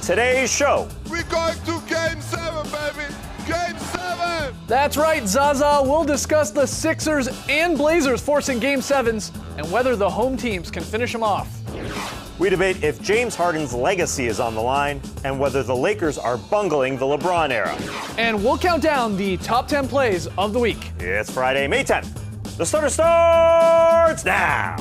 today's show. We're going to Game 7, baby! Game 7! That's right, Zaza. We'll discuss the Sixers and Blazers forcing Game 7s and whether the home teams can finish them off. We debate if James Harden's legacy is on the line and whether the Lakers are bungling the LeBron era. And we'll count down the top 10 plays of the week. It's Friday, May 10th. The starter starts now.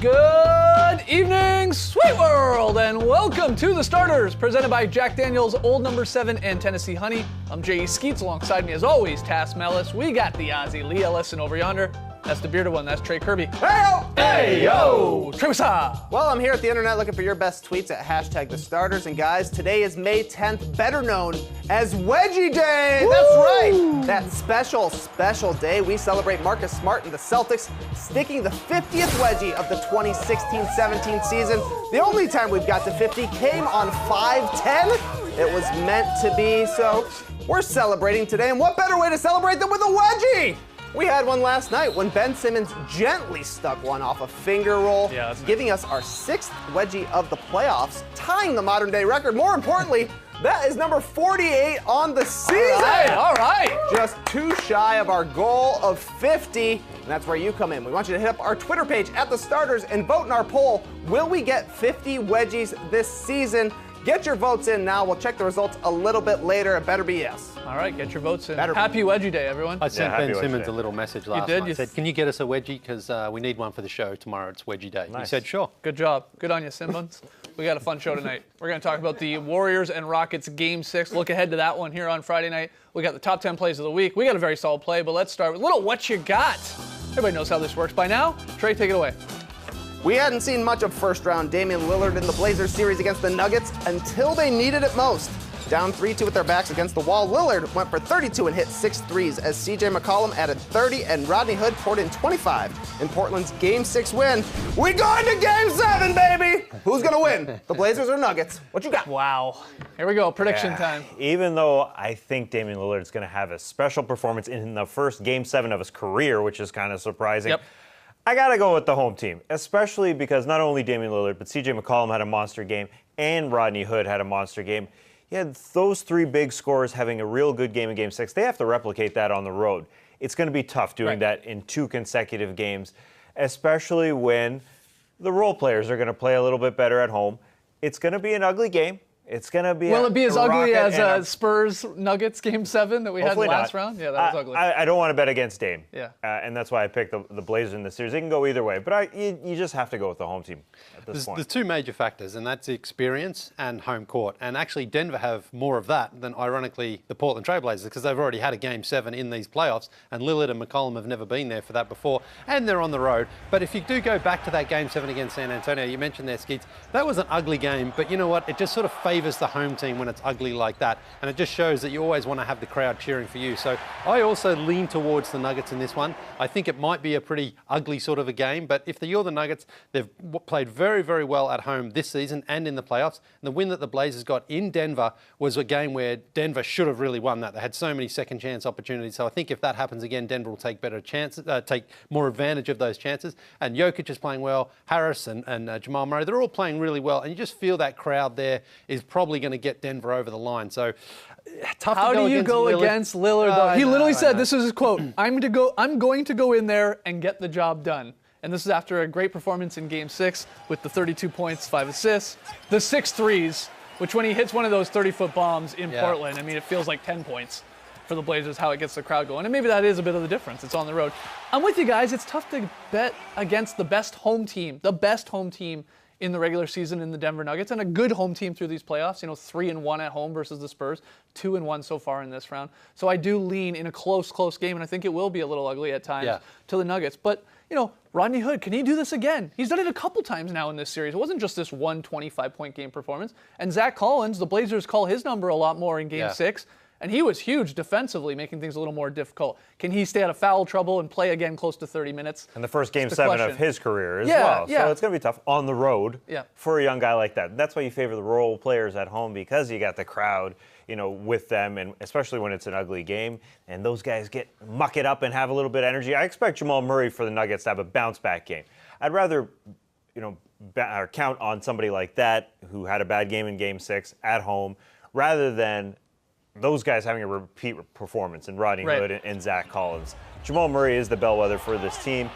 Good evening, Sweet World, and welcome to The Starters, presented by Jack Daniels, Old Number 7, and Tennessee Honey. I'm J.E. Skeets, alongside me as always, Tass Mellis. We got the Aussie Lee Ellison over yonder. That's the bearded one, that's Trey Kirby. Hey-yo! Hey-yo! Trey, what's up? Well, I'm here at the internet looking for your best tweets at hashtag The Starters. And guys, today is May 10th, better known as Wedgie Day. Woo! That's right. That special day we celebrate Marcus Smart and the Celtics sticking the 50th wedgie of the 2016-17 season. The only time we've got to 50 came on 5/10. It was meant to be, so we're celebrating today. And what better way to celebrate than with a wedgie? We had one last night when Ben Simmons gently stuck one off a finger roll, giving us our 6th wedgie of the playoffs, tying the modern day record. More importantly, that is number 48 on the season. All right. Just too shy of our goal of 50, and that's where you come in. We want you to hit up our Twitter page at The Starters and vote in our poll. Will we get 50 wedgies this season? Get your votes in now. We'll check the results a little bit later. It better be yes. All right, get your votes in. Better be. Happy Wedgie Day, everyone. I sent Ben Simmons a little message last night. I said, can you get us a wedgie? Because we need one for the show tomorrow. It's Wedgie Day. Nice. He said, sure. Good job. Good on you, Simmons. We got a fun show tonight. We're going to talk about the Warriors and Rockets Game 6. Look ahead to that one here on Friday night. We got the top 10 plays of the week. We got a very solid play, but let's start with a little what you got. Everybody knows how this works by now. Trey, take it away. We hadn't seen much of first-round Damian Lillard in the Blazers series against the Nuggets until they needed it most. Down 3-2 with their backs against the wall, Lillard went for 32 and hit 6 threes as CJ McCollum added 30 and Rodney Hood poured in 25 in Portland's Game 6 win. We going to Game 7, baby! Who's going to win, the Blazers or Nuggets? What you got? Wow. Here we go, prediction time. Even though I think Damian Lillard is going to have a special performance in the first Game 7 of his career, which is kind of surprising. Yep. I got to go with the home team, especially because not only Damian Lillard, but CJ McCollum had a monster game and Rodney Hood had a monster game. You had those 3 big scorers having a real good game in Game 6. They have to replicate that on the road. It's going to be tough doing that in 2 consecutive games, especially when the role players are going to play a little bit better at home. It's going to be an ugly game. It's going to be Will it be as ugly as Spurs-Nuggets Game 7 that we had last round? Yeah, that was ugly. I don't want to bet against Dame. Yeah. And that's why I picked the Blazers in this series. They can go either way, but you just have to go with the home team at this point. There's 2 major factors, and that's experience and home court. And actually, Denver have more of that than, ironically, the Portland Trail Blazers, because they've already had a Game 7 in these playoffs, and Lillard and McCollum have never been there for that before, and they're on the road. But if you do go back to that Game 7 against San Antonio, you mentioned there, Skeets, that was an ugly game, but you know what? It just sort of favors the home team when it's ugly like that, and it just shows that you always want to have the crowd cheering for you. So I also lean towards the Nuggets in this one. I think it might be a pretty ugly sort of a game, but if you're the Nuggets, they've played very, very well at home this season and in the playoffs. And the win that the Blazers got in Denver was a game where Denver should have really won that. They had so many second chance opportunities. So I think if that happens again, Denver will take better chances, take more advantage of those chances. And Jokic is playing well, Harris and Jamal Murray, they're all playing really well. And you just feel that crowd there is probably going to get Denver over the line. So tough How to go do you against go Lillard. against Lillard, though? He literally said, this is his quote, I'm going to go in there and get the job done. And this is after a great performance in Game 6 with the 32 points, 5 assists, the 6 threes, which when he hits one of those 30-foot bombs in Portland, I mean, it feels like 10 points for the Blazers, how it gets the crowd going. And maybe that is a bit of the difference. It's on the road. I'm with you guys. It's tough to bet against the best home team in the regular season in the Denver Nuggets, and a good home team through these playoffs. 3-1 at home versus the Spurs, 2-1 so far in this round. So I do lean in a close game, and I think it will be a little ugly at times to the Nuggets. But, Rodney Hood, can he do this again? He's done it a couple times now in this series. It wasn't just this one 25-point game performance. And Zach Collins, the Blazers call his number a lot more in Game 6. And he was huge defensively, making things a little more difficult. Can he stay out of foul trouble and play again close to 30 minutes? And the first Game 7 of his career as well. So it's going to be tough on the road for a young guy like that. That's why you favor the role players at home, because you got the crowd, with them, and especially when it's an ugly game, and those guys muck it up and have a little bit of energy. I expect Jamal Murray for the Nuggets to have a bounce-back game. I'd rather, count on somebody like that who had a bad game in Game 6 at home, rather than those guys having a repeat performance in Rodney Hood and Zach Collins. Jamal Murray is the bellwether for this team.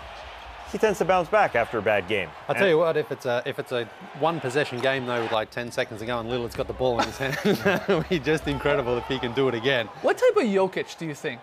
He tends to bounce back after a bad game. I'll tell you what, if it's a one possession game though, with like 10 seconds to go and Lillard's got the ball in his hand, that would be just incredible if he can do it again. What type of Jokic do you think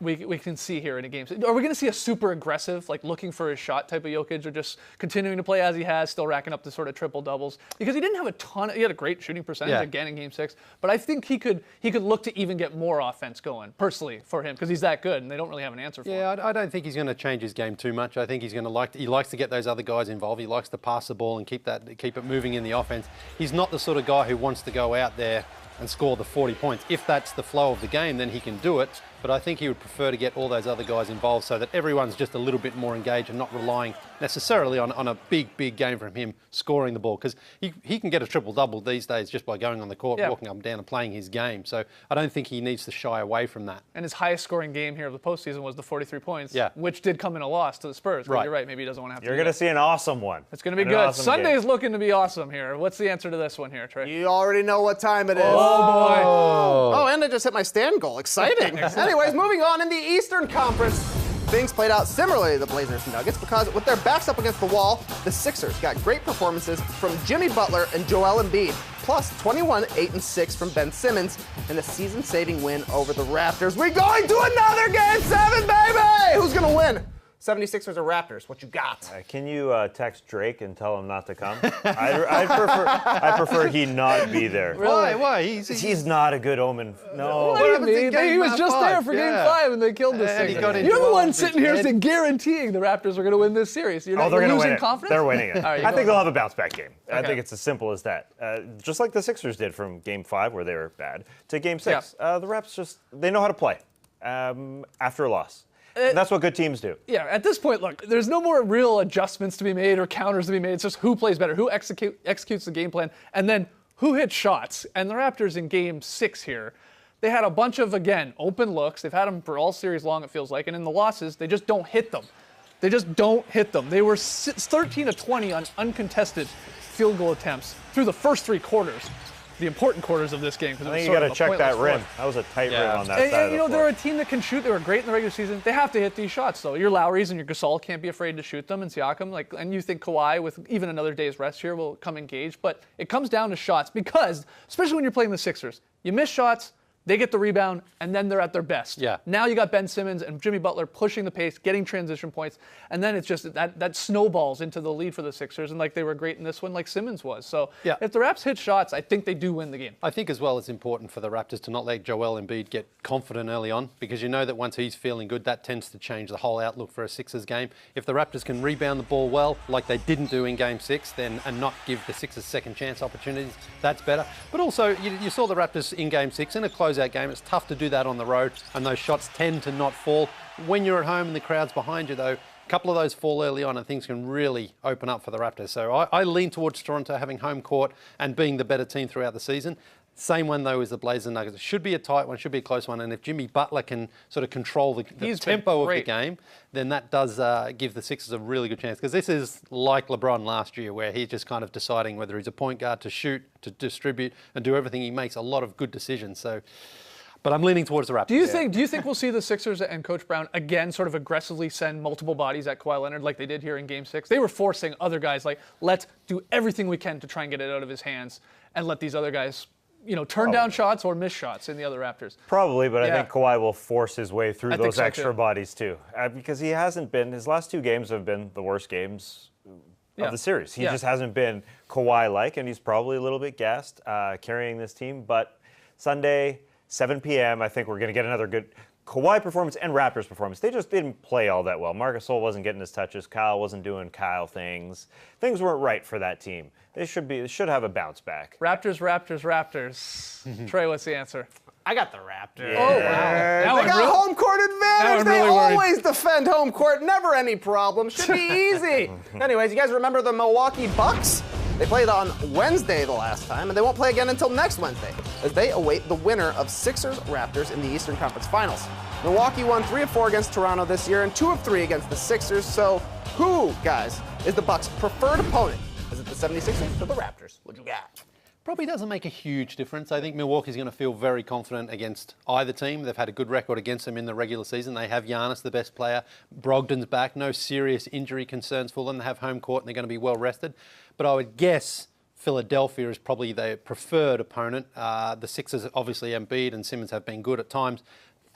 we can see here in a game? Are we going to see a super aggressive, like looking for his shot type of Jokic, or just continuing to play as he has, still racking up the sort of triple doubles? Because he didn't have he had a great shooting percentage again in Game 6, but I think he could look to even get more offense going, personally, for him, because he's that good and they don't really have an answer for him. Yeah, I don't think he's going to change his game too much. I think he's going to he likes to get those other guys involved. He likes to pass the ball and keep it moving in the offense. He's not the sort of guy who wants to go out there and score the 40 points. If that's the flow of the game, then he can do it. But I think he would prefer to get all those other guys involved so that everyone's just a little bit more engaged and not relying necessarily on a big game from him scoring the ball. Because he can get a triple-double these days just by going on the court, walking up and down and playing his game. So I don't think he needs to shy away from that. And his highest scoring game here of the postseason was the 43 points, which did come in a loss to the Spurs. But you're right, maybe he doesn't want to have to You're going to see an awesome one. It's going to be good. Awesome Sunday's looking to be awesome here. What's the answer to this one here, Trey? You already know what time it is. Oh, boy. Oh, and I just hit my stand goal. Exciting. Anyways, moving on in the Eastern Conference. Things played out similarly to the Blazers Nuggets, because with their backs up against the wall, the Sixers got great performances from Jimmy Butler and Joel Embiid, plus 21, 8, and 6 from Ben Simmons, and a season-saving win over the Raptors. We're going to another Game 7, baby! Who's going to win? 76ers or Raptors? What you got? Can you text Drake and tell him not to come? I prefer he not be there. Really? Why? He's not a good omen. No. What do you mean? He was just there for Game 5 and they killed this thing. You're the one sitting here guaranteeing the Raptors are going to win this series. You're not they're going to losing win it. confidence? They're winning it. Right, I think they'll have a bounce-back game. Okay. I think it's as simple as that. Just like the Sixers did from Game 5, where they were bad, to Game 6. The Raps they know how to play after a loss. That's what good teams do. Yeah, at this point, look, there's no more real adjustments to be made or counters to be made. It's just who plays better, who executes the game plan, and then who hits shots. And the Raptors in Game 6 here, they had a bunch of, again, open looks. They've had them for all series long, it feels like. And in the losses, they just don't hit them. They just don't hit them. They were 13 of 20 on uncontested field goal attempts through the first 3 quarters. The important quarters of this game. I think you got to check that rim. That was a tight rim on that side of the floor. They're a team that can shoot. They were great in the regular season. They have to hit these shots, though. Your Lowrys and your Gasol can't be afraid to shoot them, and Siakam. And you think Kawhi, with even another day's rest here, will come engaged. But it comes down to shots, because, especially when you're playing the Sixers, you miss shots, they get the rebound, and then they're at their best. Yeah. Now you got Ben Simmons and Jimmy Butler pushing the pace, getting transition points, and then it's just that snowballs into the lead for the Sixers, and like they were great in this one, like Simmons was. So if the Raps hit shots, I think they do win the game. I think as well it's important for the Raptors to not let Joel Embiid get confident early on, because you know that once he's feeling good, that tends to change the whole outlook for a Sixers game. If the Raptors can rebound the ball well, like they didn't do in Game 6, then and not give the Sixers second chance opportunities, that's better. But also, you saw the Raptors in Game 6 in a closeout game. It's tough to do that on the road, and those shots tend to not fall. When you're at home and the crowd's behind you, though, a couple of those fall early on and things can really open up for the Raptors. So I lean towards Toronto having home court and being the better team throughout the season. Same one, though, as the Blazers and Nuggets. It should be a tight one, should be a close one. And if Jimmy Butler can sort of control the tempo of the game, then that does give the Sixers a really good chance. Because this is like LeBron last year, where he's just kind of deciding whether he's a point guard to shoot, to distribute, and do everything. He makes a lot of good decisions. So, but I'm leaning towards the Raptors. Do you think we'll see the Sixers and Coach Brown again sort of aggressively send multiple bodies at Kawhi Leonard like they did here in Game 6? They were forcing other guys, like, let's do everything we can to try and get it out of his hands and let these other guys, turn down shots or miss shots in the other Raptors. Probably, but I think Kawhi will force his way through those extra too. bodies too. Because he hasn't been, his last 2 games have been the worst games of the series. He just hasn't been Kawhi-like, and he's probably a little bit gassed carrying this team. But Sunday, 7 p.m., I think we're going to get another good Kawhi performance and Raptors performance. They just didn't play all that well. Marc Gasol wasn't getting his touches. Kyle wasn't doing Kyle things. Things weren't right for that team. They should have a bounce back. Raptors. Trey, what's the answer? I got the Raptors. Oh, wow. Now They I'm got real- home court advantage. I'm They really worried. always defend home court. Never any problem. Should be easy. Anyways, you guys remember the Milwaukee Bucks? They played on Wednesday the last time, and they won't play again until next Wednesday, as they await the winner of Sixers-Raptors in the Eastern Conference Finals. Milwaukee won 3 of 4 against Toronto this year and 2 of 3 against the Sixers. So who, guys, is the Bucks' preferred opponent? Is it the 76ers or the Raptors? What you got? Probably doesn't make a huge difference. I think Milwaukee's going to feel very confident against either team. They've had a good record against them in the regular season. They have Giannis, the best player. Brogdon's back. No serious injury concerns for them. They have home court and they're going to be well rested. But I would guess Philadelphia is probably their preferred opponent. The Sixers, obviously, Embiid and Simmons have been good at times.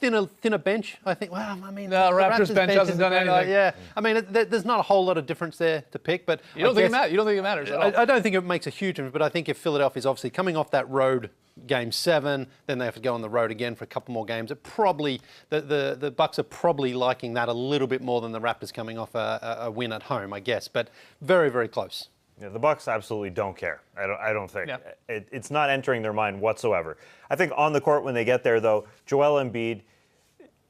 Thinner bench, I think. Well, I mean, The Raptors bench hasn't done anything. Yeah, I mean, there's not a whole lot of difference there to pick, but You don't think it matters? You don't think it matters at all? I don't think it makes a huge difference, but I think if Philadelphia's obviously coming off that road game 7, then they have to go on the road again for a couple more games. It probably the Bucks are probably liking that a little bit more than the Raptors coming off a win at home, I guess. But very, very close. Yeah, the Bucks absolutely don't care. I don't think. Yeah. It's not entering their mind whatsoever. I think on the court when they get there, though, Joel Embiid,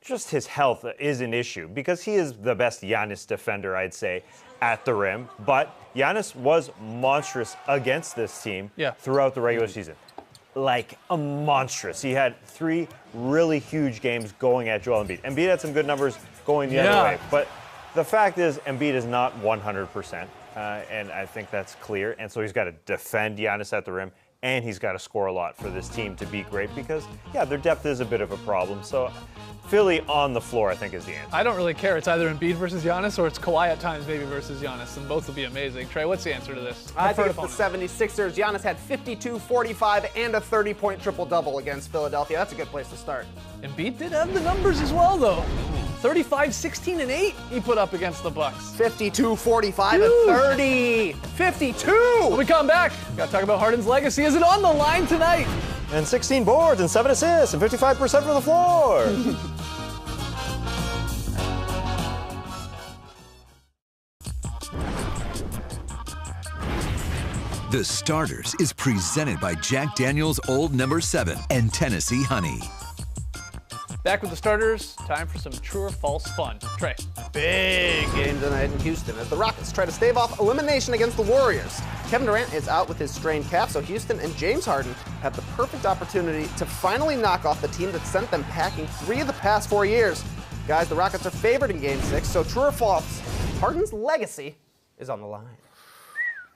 just his health is an issue because he is the best Giannis defender, I'd say, at the rim. But Giannis was monstrous against this team throughout the regular season. Like a monstrous. He had 3 really huge games going at Joel Embiid. Embiid had some good numbers going the other way. But the fact is, Embiid is not 100%. And I think that's clear. And so he's got to defend Giannis at the rim, and he's got to score a lot for this team to be great because, yeah, their depth is a bit of a problem. So Philly on the floor, I think, is the answer. I don't really care. It's either Embiid versus Giannis or it's Kawhi at times maybe versus Giannis, and both will be amazing. Trey, what's the answer to this? I think Preferred it's the 76ers. Giannis had 52, 45, and a 30-point triple-double against Philadelphia. That's a good place to start. Embiid did have the numbers as well, though. 35, 16, and 8 he put up against the Bucks. 52, 45, and 30. 52! When we come back, gotta talk about Harden's legacy. Is it on the line tonight? And 16 boards and 7 assists and 55% from the floor. The Starters is presented by Jack Daniel's Old No. 7 and Tennessee Honey. Back with the starters, time for some true or false fun. Trey. Big game tonight in Houston as the Rockets try to stave off elimination against the Warriors. Kevin Durant is out with his strained calf, so Houston and James Harden have the perfect opportunity to finally knock off the team that sent them packing 3 of the past 4 years. Guys, the Rockets are favored in Game 6, so true or false, Harden's legacy is on the line.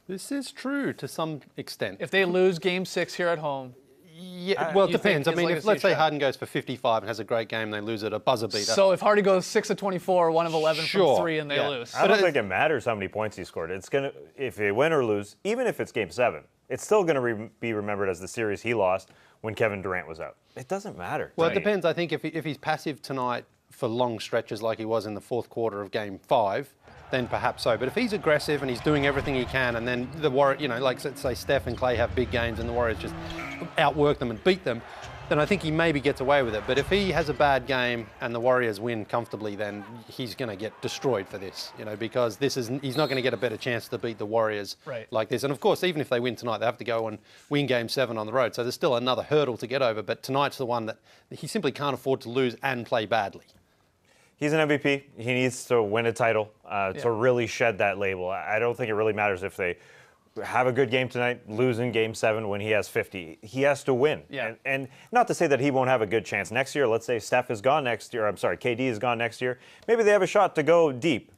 This is true to some extent. If they lose Game 6 here at home, Yeah, well, it you depends. think I mean, his if let's say legacy is Harden goes for 55 and has a great game, they lose at a buzzer beater. so if Hardy goes 6 of 24, 1 of 11 Sure, from 3, and they yeah. lose. I don't think it matters how many points he scored. It's gonna, if they win or lose, even if it's Game 7, it's still gonna be remembered as the series he lost when Kevin Durant was out. It doesn't matter. Well, to it me. depends. I think if he's passive tonight for long stretches like he was in the 4th quarter of Game 5, then perhaps so. But if he's aggressive and he's doing everything he can, and then the Warriors, you know, like say Steph and Clay have big games and the Warriors just outwork them and beat them, then I think he maybe gets away with it. But if he has a bad game and the Warriors win comfortably, then he's going to get destroyed for this, you know, because he's not going to get a better chance to beat the Warriors like this. And of course, even if they win tonight, they have to go and win Game 7 on the road. So there's still another hurdle to get over. But tonight's the one that he simply can't afford to lose and play badly. He's an MVP. He needs to win a title to really shed that label. I don't think it really matters if they have a good game tonight, lose in Game 7 when he has 50. He has to win. Yeah. And not to say that he won't have a good chance next year. Let's say Steph is gone next year. I'm sorry, KD is gone next year. Maybe they have a shot to go deep.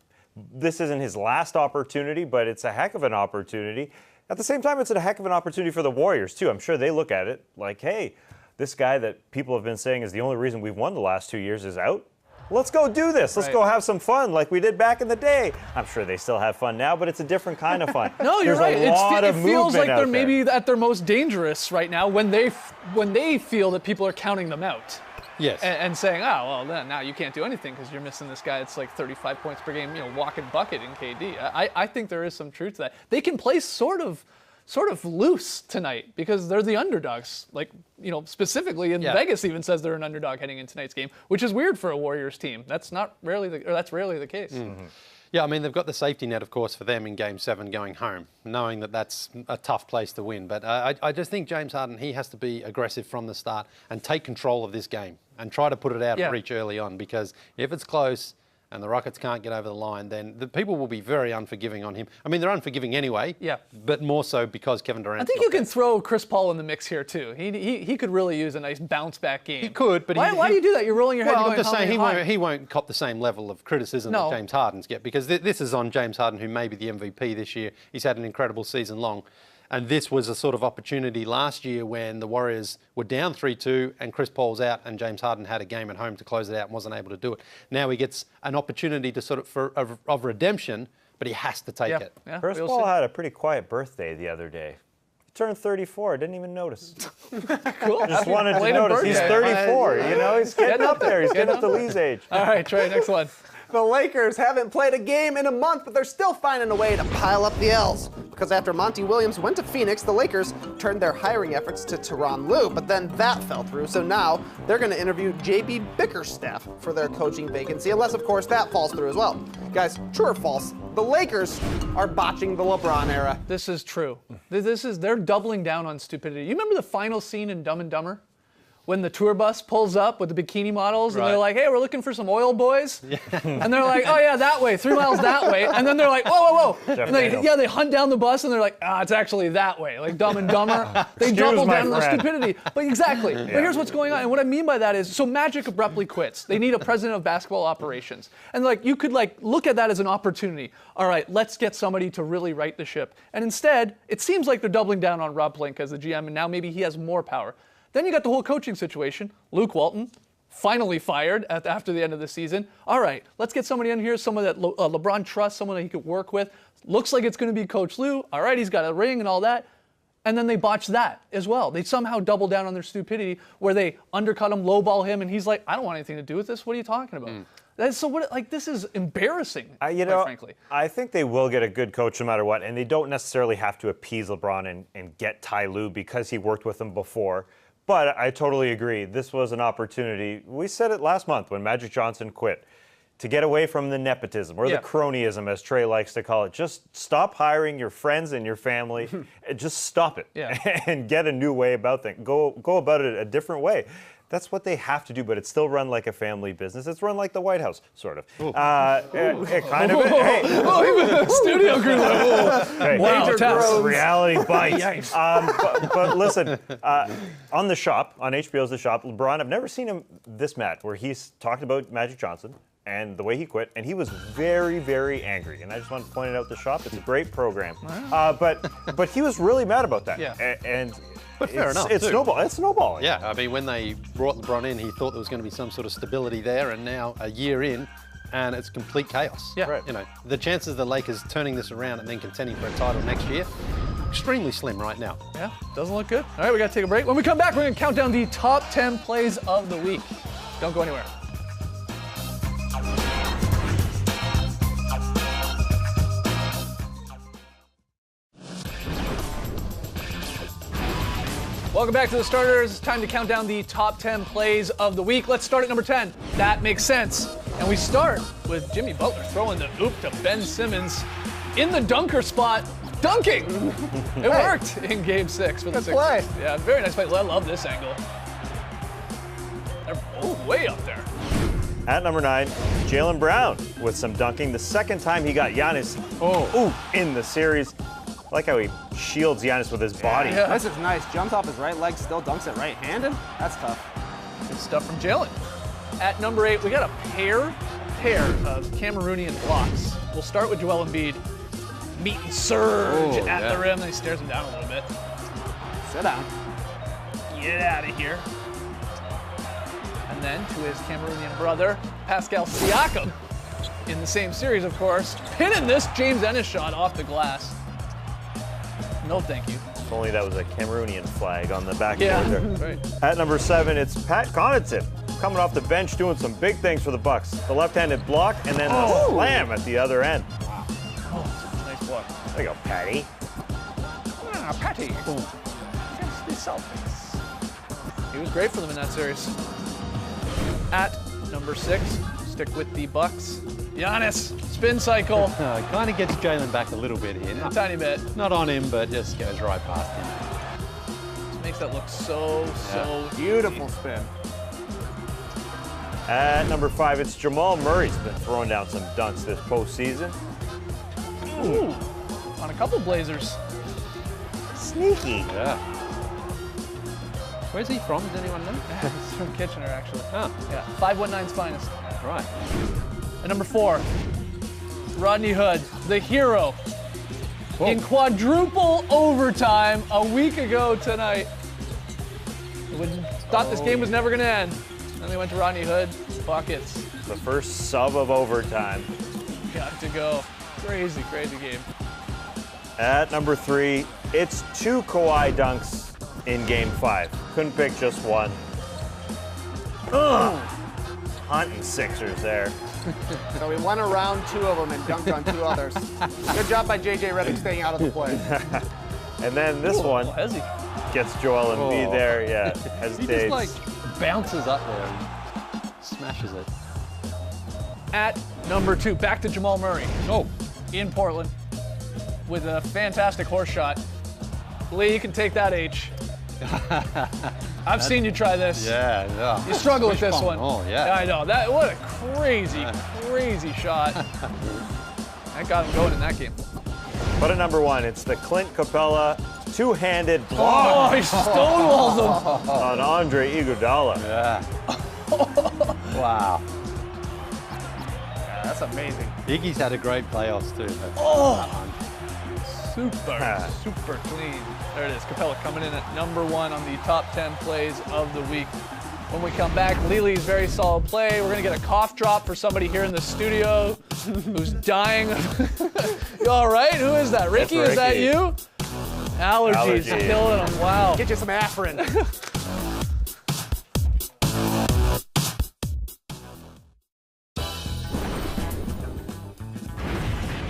This isn't his last opportunity, but it's a heck of an opportunity. At the same time, it's a heck of an opportunity for the Warriors, too. I'm sure they look at it like, hey, this guy that people have been saying is the only reason we've won the last 2 years is out. Let's go do this. Let's go have some fun like we did back in the day. I'm sure they still have fun now, but it's a different kind of fun. No, you're There's right. A lot of it feels movement like they're out there. maybe at their most dangerous right now when they feel that people are counting them out. Yes. And saying, oh, well, then now you can't do anything because you're missing this guy that's like 35 points per game, you know, walking bucket in KD. I think there is some truth to that. They can play sort of loose tonight because they're the underdogs. Like, you know, specifically in Vegas even says they're an underdog heading in tonight's game, which is weird for a Warriors team. That's rarely the case. Mm-hmm. Yeah, I mean, they've got the safety net, of course, for them in Game 7 going home, knowing that that's a tough place to win. But I just think James Harden, he has to be aggressive from the start and take control of this game and try to put it out of reach early on, because if it's close and the Rockets can't get over the line, then the people will be very unforgiving on him. I mean, they're unforgiving anyway, but more so because Kevin Durant. I think you can throw Chris Paul in the mix here too. He could really use a nice bounce back game. He could, but why do you do that? You're rolling your head. Well, going, I'm just saying he won't cop the same level of criticism that James Harden's get, because this is on James Harden, who may be the MVP this year. He's had an incredible season long. And this was a sort of opportunity last year when the Warriors were down 3-2 and Chris Paul's out and James Harden had a game at home to close it out and wasn't able to do it. Now he gets an opportunity to sort of redemption, but he has to take it. Yeah, Chris Paul had a pretty quiet birthday the other day. He turned 34. I didn't even notice. Cool. Just wanted to notice. He's 34. You know, he's getting up there. He's getting up to Lee's age. All right, Trey, next one. The Lakers haven't played a game in a month, but they're still finding a way to pile up the L's. Because after Monty Williams went to Phoenix, the Lakers turned their hiring efforts to Tyronn Lue, but then that fell through. So now they're going to interview J.B. Bickerstaff for their coaching vacancy, unless, of course, that falls through as well. Guys, true or false, the Lakers are botching the LeBron era. This is true. They're doubling down on stupidity. You remember the final scene in Dumb and Dumber? When the tour bus pulls up with the bikini models and they're like, hey, we're looking for some oil boys. And they're like, oh yeah, that way, 3 miles that way. And then they're like, whoa. And they hunt down the bus and they're like, it's actually that way. Like Dumb and Dumber. They double down on the stupidity. But exactly. But here's what's going on. And what I mean by that is, so Magic abruptly quits. They need a president of basketball operations. And like you could like look at that as an opportunity. All right, let's get somebody to really right the ship. And instead, it seems like they're doubling down on Rob Pelinka as the GM, and now maybe he has more power. Then you got the whole coaching situation. Luke Walton, finally fired after the end of the season. All right, let's get somebody in here, someone that LeBron trusts, someone that he could work with. Looks like it's going to be Coach Lue. All right, he's got a ring and all that. And then they botch that as well. They somehow double down on their stupidity where they undercut him, lowball him, and he's like, I don't want anything to do with this. What are you talking about? So what? Like, this is embarrassing, quite frankly. I think they will get a good coach no matter what, and they don't necessarily have to appease LeBron and get Ty Lue because he worked with him before. But I totally agree. This was an opportunity. We said it last month when Magic Johnson quit, to get away from the nepotism or the cronyism, as Trey likes to call it. Just stop hiring your friends and your family. Just stop it and get a new way about things. Go about it a different way. That's what they have to do, but it's still run like a family business. It's run like the White House, sort of. It kind of is. Studio crew level. Hey, Wow, test. Reality bites. But listen, on The Shop, on HBO's The Shop, LeBron, I've never seen him this mad, where he's talked about Magic Johnson and the way he quit, and he was very, very angry. And I just want to point it out, The Shop. It's a great program. But he was really mad about that. But fair enough, it's snowballing. Yeah, I mean, when they brought LeBron in, he thought there was going to be some sort of stability there, and now a year in, and it's complete chaos. Yeah. Right. You know, the chances of the Lakers turning this around and then contending for a title next year, extremely slim right now. Yeah, doesn't look good. All right, we got to take a break. When we come back, we're going to count down the top 10 plays of the week. Don't go anywhere. Welcome back to the starters. It's time to count down the top 10 plays of the week. Let's start at number 10. That makes sense. And we start with Jimmy Butler throwing the oop to Ben Simmons in the dunker spot, dunking. It worked in Game 6 for the Sixers. Play. Yeah, very nice play. I love this angle. They're way up there. At number 9, Jaylen Brown with some dunking. The second time he got Giannis in the series. I like how he shields Giannis with his body. Yeah. This is nice. Jumps off his right leg, still dunks it right-handed. That's tough. Good stuff from Jaylen. At number 8, we got a pair of Cameroonian blocks. We'll start with Joel Embiid. Meet and surge at the rim, and he stares him down a little bit. Sit down. Get out of here. And then to his Cameroonian brother, Pascal Siakam, in the same series, of course, pinning this James Ennis shot off the glass. No, thank you. If only that was a Cameroonian flag on the back Yeah, there. right. At number 7, it's Pat Connaughton coming off the bench doing some big things for the Bucks. The left-handed block and then the slam at the other end. Oh, nice block. There you go, Patty. Patty. Against the Celtics. He was great for them in that series. At number 6, stick with the Bucks. Giannis, spin cycle. Kind of gets Jalen back a little bit here. A tiny bit. Not on him, but just goes right past him. Just makes that look so Beautiful spin. At number 5, it's Jamal Murray's been throwing down some dunks this postseason. Ooh. On a couple Blazers. Sneaky. Yeah. Where's he from? Does anyone know? He's from Kitchener, actually. Oh, Yeah, 519's finest. right. At number 4, Rodney Hood, the hero. Whoa. In quadruple overtime a week ago tonight. Thought this game was never going to end. Then they went to Rodney Hood, buckets. The first sub of overtime. Got to go. Crazy, crazy game. At number 3, it's 2 Kawhi dunks in Game 5. Couldn't pick just one. Ugh. Hunting Sixers there. So we won around 2 of them and dunked on 2 others. Good job by JJ Redick staying out of the play. And then this one Hezzy. gets Joel Embiid there. Yeah, He hesitates. just like bounces up there and smashes it. At number 2, back to Jamal Murray. Oh, In Portland with a fantastic horse shot. Lee, you can take that H. I've seen you try this. yeah. You struggle with this one. Oh, yeah. I know. What a crazy shot. That got him going in that game. But at number 1, it's the Clint Capella two-handed Oh, block he stonewalled him. on Andre Iguodala. Yeah. Wow. Yeah, that's amazing. Iggy's had a great playoffs too. Super clean. There it is. Capella coming in at number 1 on the top 10 plays of the week. When we come back, Lely's very solid play. We're going to get a cough drop for somebody here in the studio who's dying. You all right? Who is that? Ricky, That's is that Ricky. you? Allergies Allergy. killing him. Wow. Get you some Afrin.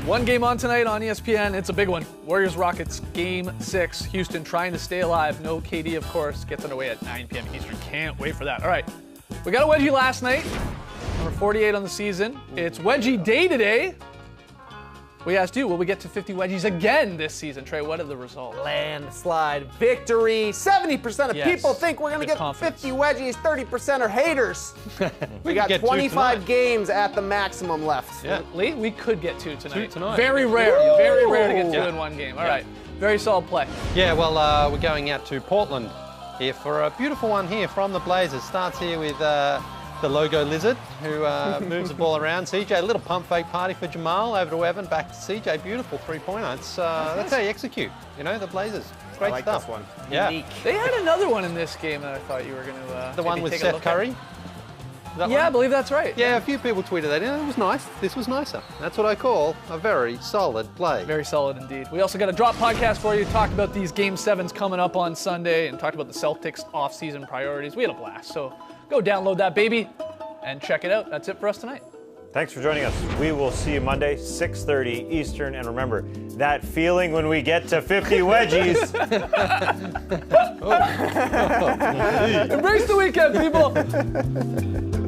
One game on tonight on ESPN. It's a big one. Warriors-Rockets Game 6. Houston trying to stay alive. No KD, of course. Gets underway at 9 p.m. Eastern. Can't wait for that. All right. We got a wedgie last night. Number 48 on the season. It's wedgie day today. We asked you, will we get to 50 wedgies again this season? Trey, what are the results? Landslide victory. 70% of Yes. people think we're going to Good get confidence. 50 wedgies. 30% are haters. We got get 2 25 tonight. games at the maximum left. Yeah. Lee, we could get 2 tonight. 2 tonight. Very rare. Very rare to get 2 Yeah. in one game. All right. Very solid play. Yeah, well, we're going out to Portland here for a beautiful one here from the Blazers. Starts here with the logo lizard who moves the ball around. CJ, a little pump fake party for Jamal. Over to Evan, back to CJ. Beautiful three-pointer. That's how you execute, you know, the Blazers. Great I like stuff. this one. Yeah. Unique. They had another one in this game that I thought you were going to The one with take a Seth look at. Curry. That Yeah, I one? believe that's right. Yeah, a few people tweeted that. Yeah, it was nice. This was nicer. That's what I call a very solid play. Very solid indeed. We also got a drop podcast for you. Talked about these Game 7s coming up on Sunday and talked about the Celtics off-season priorities. We had a blast. So go download that baby and check it out. That's it for us tonight. Thanks for joining us. We will see you Monday, 6:30 Eastern. And remember, that feeling when we get to 50 wedgies. Embrace the weekend, people.